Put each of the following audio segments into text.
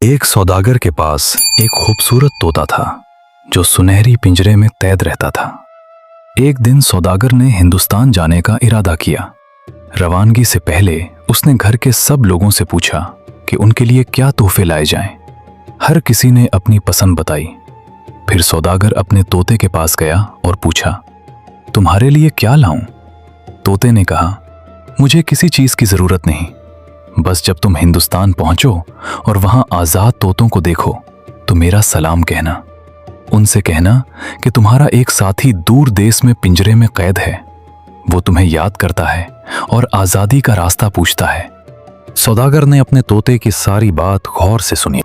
एक सौदागर के पास एक खूबसूरत तोता था जो सुनहरी पिंजरे में कैद रहता था। एक दिन सौदागर ने हिंदुस्तान जाने का इरादा किया। रवानगी से पहले उसने घर के सब लोगों से पूछा कि उनके लिए क्या तोहफे लाए जाएं। हर किसी ने अपनी पसंद बताई। फिर सौदागर अपने तोते के पास गया और पूछा, तुम्हारे लिए क्या लाऊं? तोते ने कहा, मुझे किसी चीज की जरूरत नहीं, बस जब तुम हिंदुस्तान पहुंचो और वहां आजाद तोतों को देखो तो मेरा सलाम कहना। उनसे कहना कि तुम्हारा एक साथी दूर देश में पिंजरे में कैद है, वो तुम्हें याद करता है और आजादी का रास्ता पूछता है। सौदागर ने अपने तोते की सारी बात गौर से सुनी।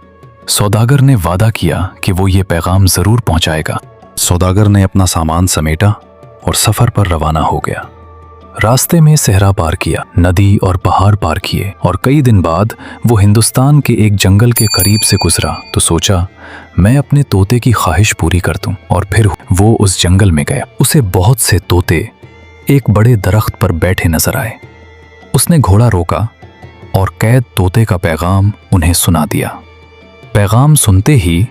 सौदागर ने वादा किया कि वो ये पैगाम जरूर पहुंचाएगा। सौदागर ने अपना सामान समेटा और सफर पर रवाना हो गया। रास्ते में सहरा पार किया, नदी और पहाड़ पार किए और कई दिन बाद वो हिंदुस्तान के एक जंगल के करीब से गुजरा तो सोचा, मैं अपने तोते की ख्वाहिश पूरी कर दूं। और फिर वो उस जंगल में गया। उसे बहुत से तोते एक बड़े दरख्त पर बैठे नजर आए। उसने घोड़ा रोका और कैद तोते का पैगाम उन्हें सुना दिया। पैगाम सुनते ही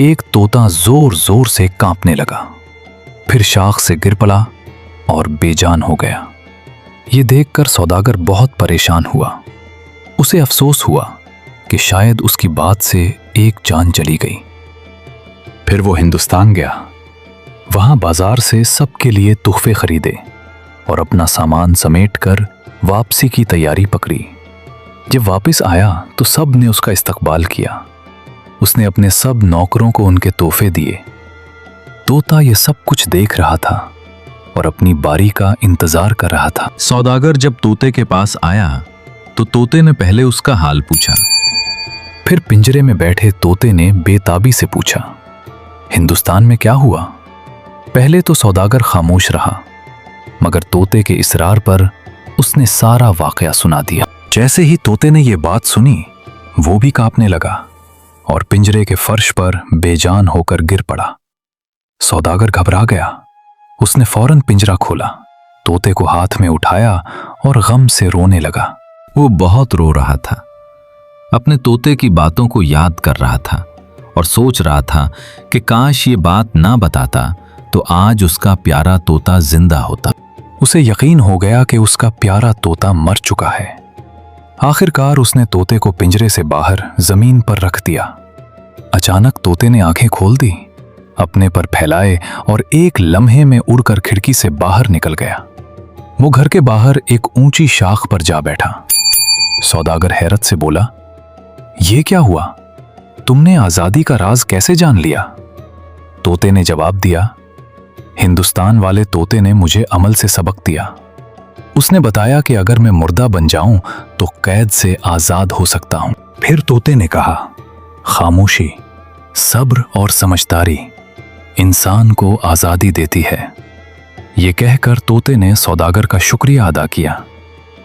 एक तोता जोर जोर से कांपने लगा, फिर शाख से गिर पड़ा और बेजान हो गया। ये देखकर सौदागर बहुत परेशान हुआ। उसे अफसोस हुआ कि शायद उसकी बात से एक जान चली गई। फिर वो हिंदुस्तान गया। वहां बाजार से सबके लिए तोहफे खरीदे और अपना सामान समेटकर वापसी की तैयारी पकड़ी। जब वापस आया तो सब ने उसका इस्तकबाल किया। उसने अपने सब नौकरों को उनके तोहफे दिए। तोता ये सब कुछ देख रहा था और अपनी बारी का इंतजार कर रहा था। सौदागर जब तोते के पास आया तो तोते ने पहले उसका हाल पूछा। फिर पिंजरे में बैठे तोते ने बेताबी से पूछा, हिंदुस्तान में क्या हुआ? पहले तो सौदागर खामोश रहा, मगर तोते के इसरार पर उसने सारा वाकया सुना दिया। जैसे ही तोते ने ये बात सुनी, वो भी कांपने लगा और पिंजरे के फर्श पर बेजान होकर गिर पड़ा। सौदागर घबरा गया। उसने फौरन पिंजरा खोला, तोते को हाथ में उठाया और गम से रोने लगा। वो बहुत रो रहा था, अपने तोते की बातों को याद कर रहा था और सोच रहा था कि काश ये बात ना बताता तो आज उसका प्यारा तोता जिंदा होता। उसे यकीन हो गया कि उसका प्यारा तोता मर चुका है। आखिरकार उसने तोते को पिंजरे से बाहर जमीन पर रख दिया। अचानक तोते ने आंखें खोल दी, अपने पर फैलाए और एक लम्हे में उड़कर खिड़की से बाहर निकल गया। वो घर के बाहर एक ऊंची शाख पर जा बैठा। सौदागर हैरत से बोला, ये क्या हुआ? तुमने आजादी का राज कैसे जान लिया? तोते ने जवाब दिया, हिंदुस्तान वाले तोते ने मुझे अमल से सबक दिया। उसने बताया कि अगर मैं मुर्दा बन जाऊं तो कैद से आजाद हो सकता हूं। फिर तोते ने कहा, खामोशी, सब्र और समझदारी इंसान को आजादी देती है। ये कहकर तोते ने सौदागर का शुक्रिया अदा किया,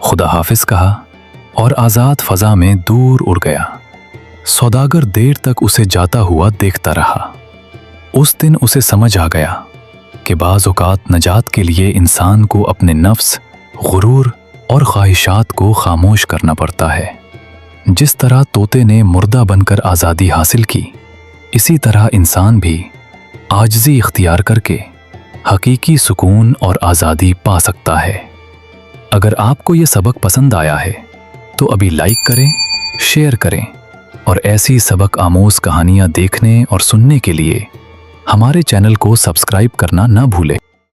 खुदा हाफिज कहा और आजाद फजा में दूर उड़ गया। सौदागर देर तक उसे जाता हुआ देखता रहा। उस दिन उसे समझ आ गया कि बाज़ औक़ात नजात के लिए इंसान को अपने नफ्स, गुरूर और ख्वाहिशात को खामोश करना पड़ता है। जिस तरह तोते ने मुर्दा बनकर आज़ादी हासिल की, इसी तरह इंसान भी आजिज़ी इख्तियार करके हकीकी सुकून और आज़ादी पा सकता है। अगर आपको ये सबक पसंद आया है तो अभी लाइक करें, शेयर करें और ऐसी सबक आमोज़ कहानियाँ देखने और सुनने के लिए हमारे चैनल को सब्सक्राइब करना ना भूलें।